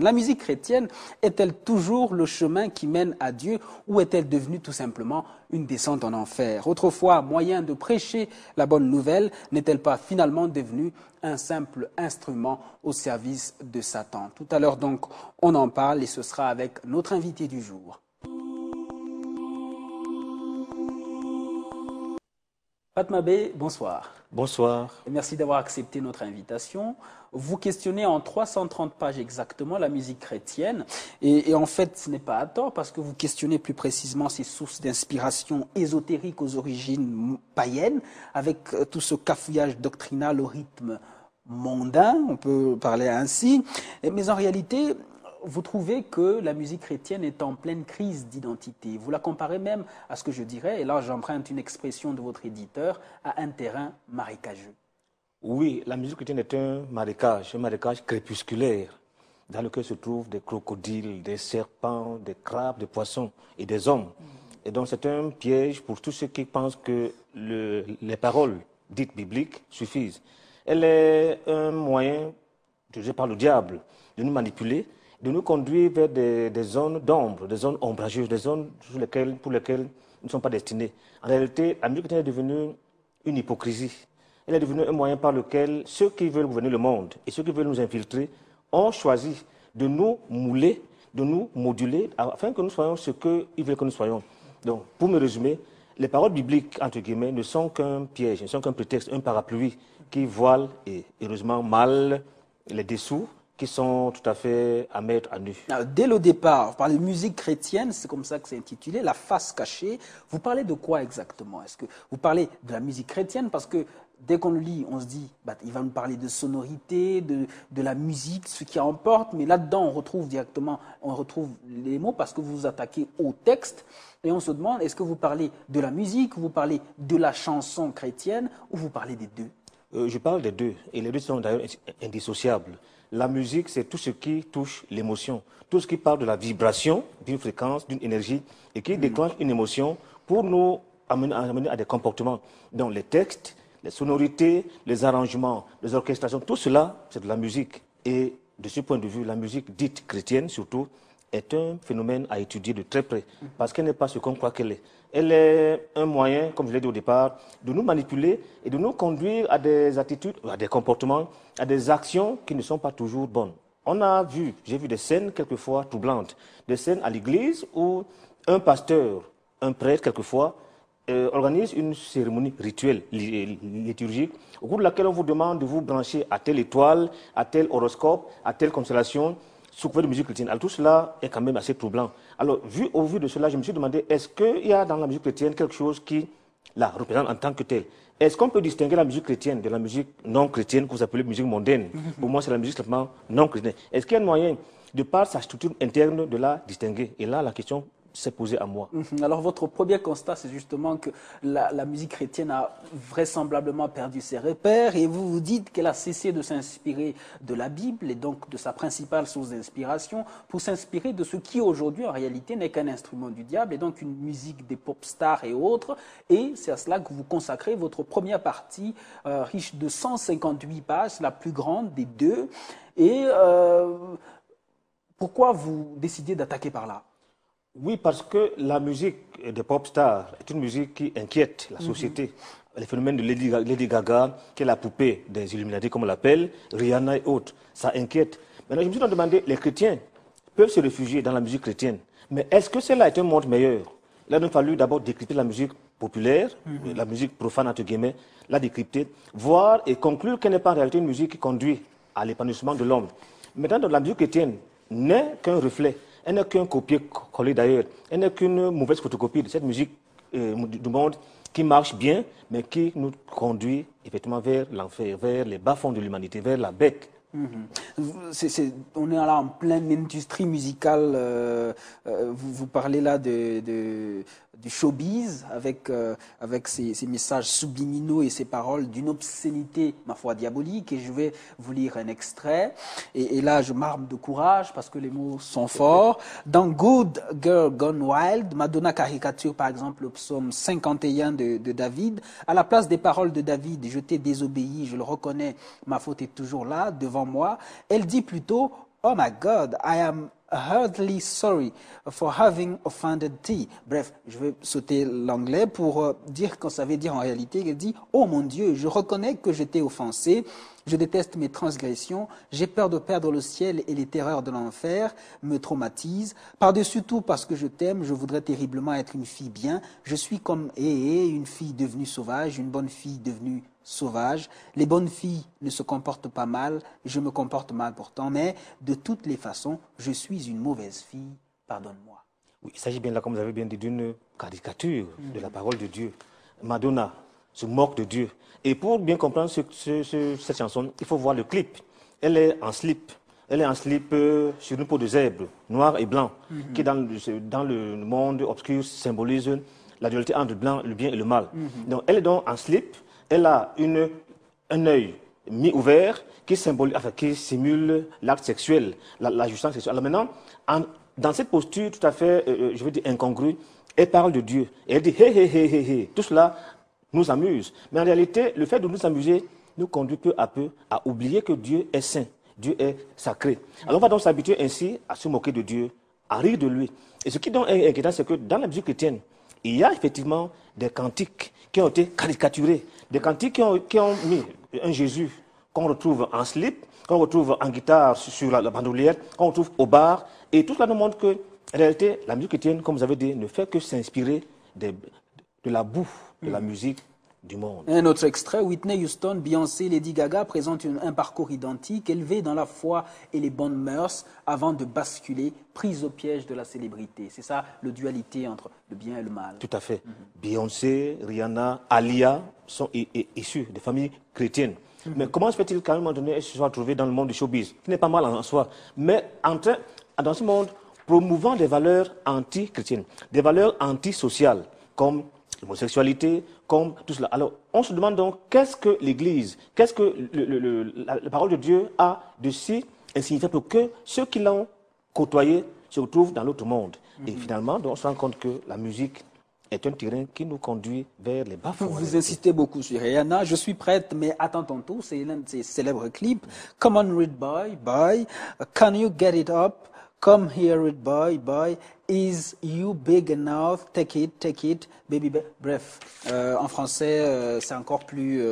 La musique chrétienne est-elle toujours le chemin qui mène à Dieu ou est-elle devenue tout simplement une descente en enfer? Autrefois, moyen de prêcher la bonne nouvelle, n'est-elle pas finalement devenue un simple instrument au service de Satan? Tout à l'heure donc, on en parle et ce sera avec notre invité du jour. Fatma Bey, bonsoir. Bonsoir. Merci d'avoir accepté notre invitation. Vous questionnez en 330 pages exactement la musique chrétienne. Et en fait, ce n'est pas à tort parce que vous questionnez plus précisément ces sources d'inspiration ésotérique aux origines païennes, avec tout ce cafouillage doctrinal au rythme mondain, on peut parler ainsi. Mais en réalité, vous trouvez que la musique chrétienne est en pleine crise d'identité. Vous la comparez même à ce que je dirais, et là j'emprunte une expression de votre éditeur, à un terrain marécageux. Oui, la musique chrétienne est un marécage crépusculaire, dans lequel se trouvent des crocodiles, des serpents, des crabes, des poissons et des hommes. Et donc c'est un piège pour tous ceux qui pensent que les paroles dites bibliques suffisent. Elle est un moyen, utilisé par le diable, de nous manipuler, de nous conduire vers des zones d'ombre, des zones ombrageuses, des zones pour lesquelles nous ne sommes pas destinés. En réalité, la musique chrétienne est devenue une hypocrisie. Elle est devenue un moyen par lequel ceux qui veulent gouverner le monde et ceux qui veulent nous infiltrer ont choisi de nous mouler, de nous moduler, afin que nous soyons ce qu'ils veulent que nous soyons. Donc, pour me résumer, les paroles bibliques, entre guillemets, ne sont qu'un piège, ne sont qu'un prétexte, un parapluie qui voile, et heureusement mal, les dessous qui sont tout à fait à mettre à nu. Dès le départ, vous parlez de musique chrétienne, c'est comme ça que c'est intitulé, la face cachée. Vous parlez de quoi exactement? Est-ce que vous parlez de la musique chrétienne? Parce que dès qu'on le lit, on se dit, il va nous parler de sonorité, de la musique, ce qui emporte, mais là-dedans, on retrouve directement, les mots parce que vous vous attaquez au texte et on se demande, est-ce que vous parlez de la musique, vous parlez de la chanson chrétienne ou vous parlez des deux? Je parle des deux, et les deux sont d'ailleurs indissociables. La musique, c'est tout ce qui touche l'émotion, tout ce qui parle de la vibration d'une fréquence, d'une énergie, et qui déclenche une émotion pour nous amener à des comportements. Donc les textes, les sonorités, les arrangements, les orchestrations, tout cela, c'est de la musique. Et de ce point de vue, la musique dite chrétienne, surtout, est un phénomène à étudier de très près, parce qu'elle n'est pas ce qu'on croit qu'elle est. Elle est un moyen, comme je l'ai dit au départ, de nous manipuler et de nous conduire à des attitudes, à des comportements, à des actions qui ne sont pas toujours bonnes. J'ai vu des scènes quelquefois troublantes, des scènes à l'église où un pasteur, un prêtre quelquefois, organise une cérémonie rituelle, liturgique, au cours de laquelle on vous demande de vous brancher à telle étoile, à tel horoscope, à telle constellation, sous couvert de musique chrétienne. Alors tout cela est quand même assez troublant. Alors au vu de cela, je me suis demandé, est-ce qu'il y a dans la musique chrétienne quelque chose qui la représente en tant que telle? Est-ce qu'on peut distinguer la musique chrétienne de la musique non chrétienne que vous appelez musique mondaine? Pour moi, c'est la musique simplement non chrétienne. Est-ce qu'il y a un moyen, de par sa structure interne, de la distinguer? Et là, la question s'est posée à moi. Alors votre premier constat, c'est justement que la musique chrétienne a vraisemblablement perdu ses repères et vous vous dites qu'elle a cessé de s'inspirer de la Bible et donc de sa principale source d'inspiration pour s'inspirer de ce qui aujourd'hui en réalité n'est qu'un instrument du diable et donc une musique des pop stars et autres. Et c'est à cela que vous consacrez votre première partie riche de 158 pages, la plus grande des deux. Et pourquoi vous décidez d'attaquer par là? Oui, parce que la musique des pop stars est une musique qui inquiète la société. Les phénomènes de Lady Gaga, qui est la poupée des Illuminati, comme on l'appelle, Rihanna et autres, ça inquiète. Maintenant, je me suis demandé, les chrétiens peuvent se réfugier dans la musique chrétienne, mais est-ce que cela est un monde meilleur? Là, il a fallu d'abord décrypter la musique populaire, la musique profane, entre guillemets, la décrypter, voir et conclure qu'elle n'est pas en réalité une musique qui conduit à l'épanouissement de l'homme. Maintenant, la musique chrétienne n'est qu'un reflet. Elle n'est qu'un copier-coller d'ailleurs. Elle n'est qu'une mauvaise photocopie de cette musique du monde qui marche bien, mais qui nous conduit effectivement vers l'enfer, vers les bas-fonds de l'humanité, vers la bête. On est là en pleine industrie musicale. Vous parlez là du showbiz avec ces messages subliminaux et ces paroles d'une obscénité, ma foi, diabolique. Et je vais vous lire un extrait. Et là, je m'arme de courage parce que les mots sont forts. Dans Good Girl Gone Wild, Madonna caricature par exemple le psaume 51 de David. À la place des paroles de David, je t'ai désobéi, je le reconnais, ma faute est toujours là, devant moi. Elle dit plutôt, Oh my God, I am heartily sorry for having offended thee. Bref, je vais sauter l'anglais pour dire qu'on savait dire en réalité. Il dit, oh mon Dieu, je reconnais que je t'ai offensé, je déteste mes transgressions, j'ai peur de perdre le ciel et les terreurs de l'enfer me traumatisent. Par-dessus tout, parce que je t'aime, je voudrais terriblement être une fille bien. Je suis comme une fille devenue sauvage, une bonne fille devenue sauvage. Les bonnes filles ne se comportent pas mal, je me comporte mal pourtant, mais de toutes les façons, je suis une mauvaise fille, pardonne-moi. Oui, il s'agit bien là, comme vous avez bien dit, d'une caricature de la parole de Dieu. Madonna se moque de Dieu. Et pour bien comprendre cette chanson, il faut voir le clip. Elle est en slip. Elle est en slip sur une peau de zèbre, noir et blanc, qui dans le monde obscur symbolise la dualité entre le bien et le mal. Donc, elle est donc en slip. Elle a un œil mi-ouvert qui simule l'acte sexuel, la jouissance sexuelle. Alors maintenant, dans cette posture tout à fait, je veux dire, incongrue, elle parle de Dieu. Et elle dit, hé, hé, hé, hé, hé. Tout cela nous amuse. Mais en réalité, le fait de nous amuser nous conduit peu à peu à oublier que Dieu est saint, Dieu est sacré. Alors on va donc s'habituer ainsi à se moquer de Dieu, à rire de lui. Et ce qui donc est inquiétant, c'est que dans la musique chrétienne, il y a effectivement des cantiques qui ont été caricaturés, des cantiques qui ont mis un Jésus qu'on retrouve en slip, qu'on retrouve en guitare sur la bandoulière, qu'on retrouve au bar. Et tout cela nous montre que, en réalité, la musique chrétienne, comme vous avez dit, ne fait que s'inspirer de la boue de la musique du monde. Un autre extrait, Whitney Houston, Beyoncé, Lady Gaga présentent un parcours identique, élevé dans la foi et les bonnes mœurs, avant de basculer, prise au piège de la célébrité. C'est ça, le dualité entre le bien et le mal. Tout à fait. Beyoncé, Rihanna, Alia sont issus de familles chrétiennes. Mais comment se fait-il qu'à un moment donné, elles se soient trouvées dans le monde du showbiz, qui n'est pas mal en soi, mais dans ce monde, promouvant des valeurs anti-chrétiennes, des valeurs antisociales, comme l'homosexualité, comme tout cela. Alors, on se demande donc, qu'est-ce que l'Église, qu'est-ce que la parole de Dieu a de si insignifiant pour que ceux qui l'ont côtoyé se retrouvent dans l'autre monde. Et finalement, donc, on se rend compte que la musique est un terrain qui nous conduit vers les bas-fonds. Vous insistez beaucoup sur Rihanna. Je suis prête, mais attends ton tour. C'est l'un de ses célèbres clips. Come on, Red Boy, boy. Can you get it up? Come here, Red Boy, boy. Is you big enough? Take it, baby. Bref, en français, c'est encore plus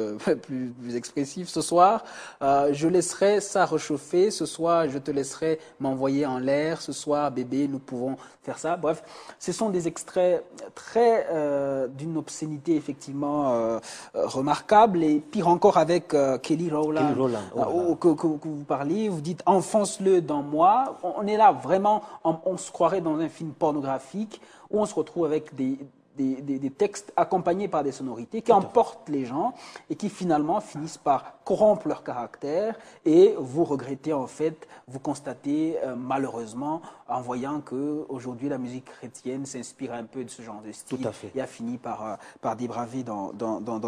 expressif. Ce soir, je laisserai ça réchauffer. Ce soir, je te laisserai m'envoyer en l'air. Ce soir, bébé, nous pouvons faire ça. Bref, ce sont des extraits très d'une obscénité effectivement remarquable. Et pire encore avec Kelly Rowland, que vous parliez. Vous dites enfonce-le dans moi. On est là vraiment, on se croirait dans un film pornographique où on se retrouve avec des textes accompagnés par des sonorités qui emportent les gens et qui finalement finissent par corrompre leur caractère et vous regrettez en fait, vous constatez malheureusement en voyant que aujourd'hui la musique chrétienne s'inspire un peu de ce genre de style et a fini par débraver dans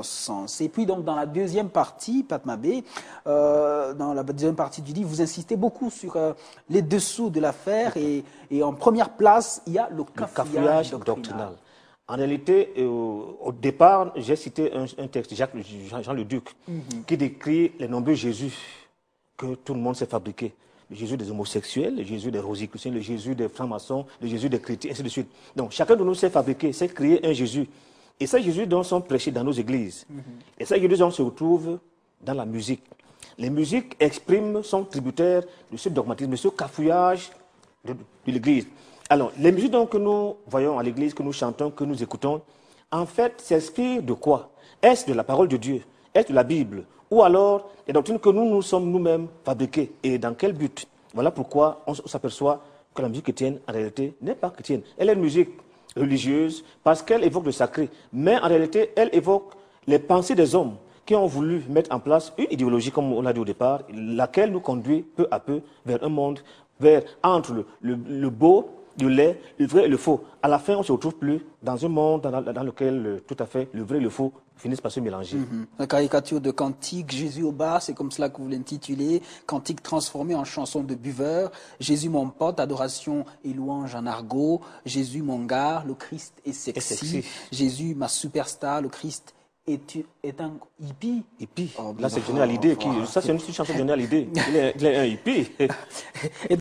ce sens. Et puis donc dans la deuxième partie, Patmabé, dans la deuxième partie du livre, vous insistez beaucoup sur les dessous de l'affaire et en première place, il y a le cafouillage doctrinal. En réalité, au départ, j'ai cité un texte, Jean le Duc, qui décrit les nombreux Jésus que tout le monde s'est fabriqué. Le Jésus des homosexuels, le Jésus des rosicruciens, le Jésus des francs-maçons, le Jésus des chrétiens, ainsi de suite. Donc, chacun de nous s'est fabriqué, s'est créé un Jésus. Et ces Jésus donc sont prêchés dans nos églises. Et ces Jésus donc se retrouvent dans la musique. Les musiques expriment, sont tributaires de ce dogmatisme, de ce cafouillage de l'église. Alors, les musiques donc, que nous voyons à l'église, que nous chantons, que nous écoutons, en fait, s'inspirent de quoi? Est-ce de la parole de Dieu? Est-ce de la Bible? Ou alors, des doctrines que nous sommes nous-mêmes fabriquées? Et dans quel but? Voilà pourquoi on s'aperçoit que la musique chrétienne, en réalité, n'est pas chrétienne. Elle est une musique religieuse parce qu'elle évoque le sacré. Mais en réalité, elle évoque les pensées des hommes qui ont voulu mettre en place une idéologie, comme on l'a dit au départ, laquelle nous conduit peu à peu vers un monde, entre le beau, le laid, le vrai et le faux. À la fin, on ne se retrouve plus dans un monde dans lequel tout à fait le vrai et le faux finissent par se mélanger. La caricature de Cantique, Jésus au bar, c'est comme cela que vous l'intitulez. Cantique transformé en chanson de buveur. Jésus mon pote, adoration et louange en argot. Jésus mon gars, le Christ est sexy. Jésus ma superstar, le Christ est un hippie. Hippie. Là, c'est Johnny Hallyday. Ça, c'est une chanson de Johnny Hallyday. Il est un hippie.